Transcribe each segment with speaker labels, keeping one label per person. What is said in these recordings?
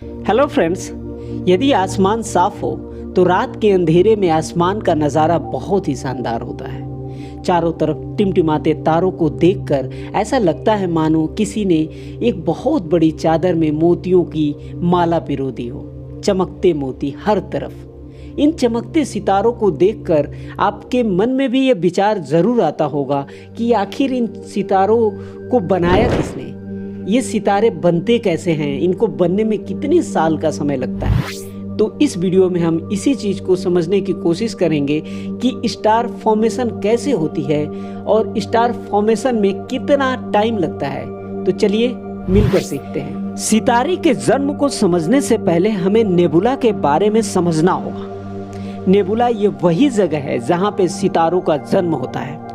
Speaker 1: Hello friends, यदि आसमान साफ हो तो रात के अंधेरे में आसमान का नज़ारा बहुत ही शानदार होता है। चारों तरफ टिमटिमाते तारों को देखकर ऐसा लगता है मानो किसी ने एक बहुत बड़ी चादर में मोतियों की माला पिरो दी हो। चमकते मोती हर तरफ। इन चमकते सितारों को देखकर आपके मन में भी यह विचार जरूर आता होगा कि आखिर इन सितारों को बनाया किसने, ये सितारे बनते कैसे हैं, इनको बनने में कितने साल का समय लगता है। तो इस वीडियो में हम इसी चीज़ को समझने की कोशिश करेंगे कि स्टार फॉर्मेशन कैसे होती है और स्टार फॉर्मेशन में कितना टाइम लगता है। तो चलिए मिलकर सीखते हैं। सितारे के जन्म को समझने से पहले हमें नेबुला के बारे में समझना होगा। नेबुला ये वही जगह है जहाँ पे सितारों का जन्म होता है।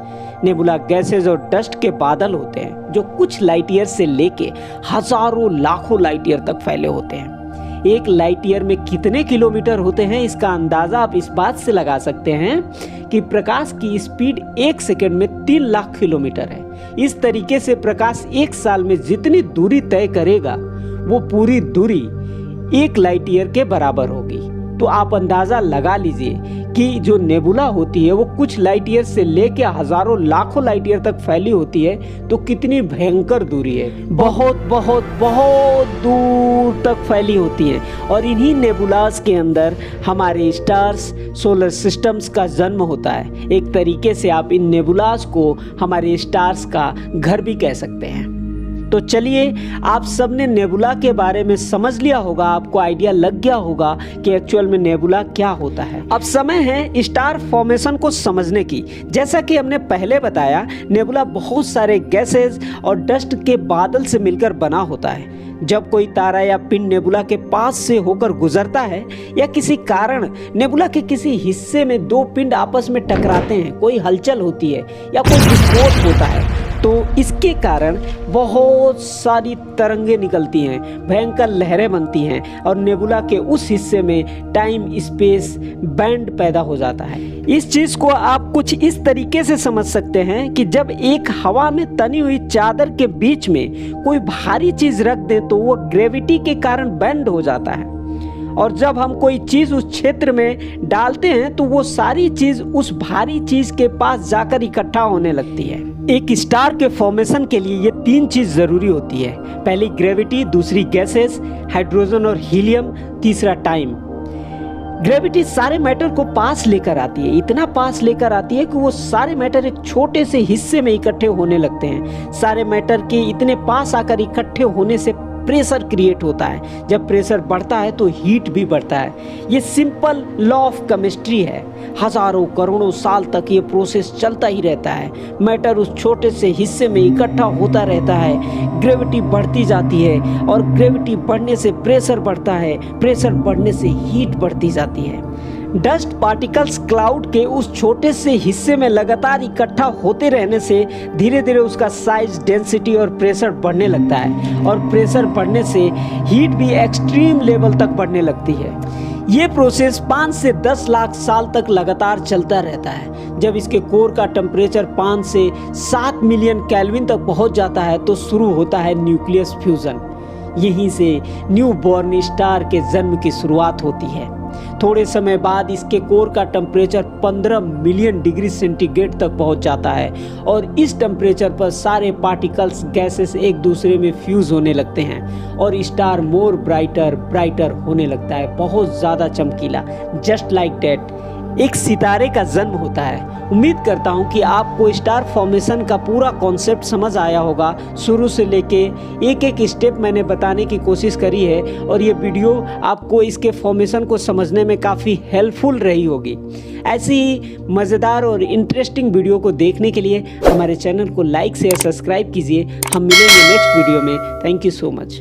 Speaker 1: नेबुला गैसेज और डस्ट के बादल होते हैं जो कुछ लाइट ईयर से लेके हजारों लाखों लाइट ईयर तक फैले होते हैं। एक लाइट ईयर में कितने किलोमीटर होते हैं, इसका अंदाजा आप इस बात से लगा सकते हैं कि प्रकाश की स्पीड 1 सेकंड में 3 लाख किलोमीटर है। इस तरीके से प्रकाश 1 साल में जितनी दूरी तय करेगा वो पूरी दूरी 1 लाइट ईयर के बराबर होगी। तो आप अंदाजा लगा लीजिए कि जो नेबुला होती है वो कुछ लाइट ईयर से लेके हजारों लाखों लाइट ईयर तक फैली होती है। तो कितनी भयंकर दूरी है, बहुत बहुत बहुत दूर तक फैली होती है। और इन्हीं नेबुलास के अंदर हमारे स्टार्स, सोलर सिस्टम्स का जन्म होता है। एक तरीके से आप इन नेबुलास को हमारे स्टार्स का घर भी कह सकते हैं। तो चलिए, आप सबने नेबुला के बारे में समझ लिया होगा, आपको आइडिया लग गया होगा कि एक्चुअल में नेबुला क्या होता है। अब समय है स्टार फॉर्मेशन को समझने की। जैसा कि हमने पहले बताया, नेबुला बहुत सारे गैसेज और डस्ट के बादल से मिलकर बना होता है। जब कोई तारा या पिंड नेबुला के पास से होकर गुजरता है या किसी कारण नेबुला के किसी हिस्से में 2 पिंड आपस में टकराते हैं, कोई हलचल होती है या कोई विस्फोट होता है, तो इसके कारण बहुत सारी तरंगें निकलती हैं, भयंकर लहरें बनती हैं और नेबुला के उस हिस्से में टाइम स्पेस बैंड पैदा हो जाता है। इस चीज़ को आप कुछ इस तरीके से समझ सकते हैं कि जब एक हवा में तनी हुई चादर के बीच में कोई भारी चीज़ रख दे तो वो ग्रेविटी के कारण बैंड हो जाता है, और जब हम कोई चीज़ उस क्षेत्र में डालते हैं तो वो सारी चीज़ उस भारी चीज़ के पास जाकर इकट्ठा होने लगती है। एक स्टार के फॉर्मेशन के लिए ये 3 चीज़ ज़रूरी होती है। पहली ग्रेविटी, दूसरी गैसेस, हाइड्रोजन और हीलियम, तीसरा टाइम। ग्रेविटी सारे मैटर को पास लेकर आती है, इतना पास लेकर आती है कि वो सारे मैटर एक छोटे से हिस्से में इकट्ठे होने लगते हैं। सारे मैटर के इतने पास आकर इकट्ठे होने से प्रेशर क्रिएट होता है। जब प्रेशर बढ़ता है तो हीट भी बढ़ता है। ये सिंपल लॉ ऑफ केमिस्ट्री है। हजारों करोड़ों साल तक ये प्रोसेस चलता ही रहता है। मैटर उस छोटे से हिस्से में इकट्ठा होता रहता है। ग्रेविटी बढ़ती जाती है और ग्रेविटी बढ़ने से प्रेशर बढ़ता है, प्रेशर बढ़ने से हीट बढ़ती जाती है। डस्ट पार्टिकल्स क्लाउड के उस छोटे से हिस्से में लगातार इकट्ठा होते रहने से धीरे धीरे उसका साइज, डेंसिटी और प्रेशर बढ़ने लगता है, और प्रेशर बढ़ने से हीट भी एक्सट्रीम लेवल तक बढ़ने लगती है। ये प्रोसेस 5 से 10 लाख साल तक लगातार चलता रहता है। जब इसके कोर का टेम्परेचर 5 से 7 मिलियन केल्विन तक पहुंच जाता है तो शुरू होता है न्यूक्लियस फ्यूजन। यहीं से न्यू बॉर्न स्टार के जन्म की शुरुआत होती है। थोड़े समय बाद इसके कोर का टेम्परेचर 15 मिलियन डिग्री सेंटीग्रेड तक पहुंच जाता है, और इस टेम्परेचर पर सारे पार्टिकल्स, गैसेस एक दूसरे में फ्यूज होने लगते हैं और स्टार मोर ब्राइटर ब्राइटर होने लगता है, बहुत ज़्यादा चमकीला। जस्ट लाइक दैट एक सितारे का जन्म होता है। उम्मीद करता हूं कि आपको स्टार फॉर्मेशन का पूरा कॉन्सेप्ट समझ आया होगा। शुरू से लेके एक एक स्टेप मैंने बताने की कोशिश करी है, और ये वीडियो आपको इसके फॉर्मेशन को समझने में काफ़ी हेल्पफुल रही होगी। ऐसी ही मज़ेदार और इंटरेस्टिंग वीडियो को देखने के लिए हमारे चैनल को लाइक से सब्सक्राइब कीजिए। हम मिलेंगे नेक्स्ट वीडियो में। Thank you so much.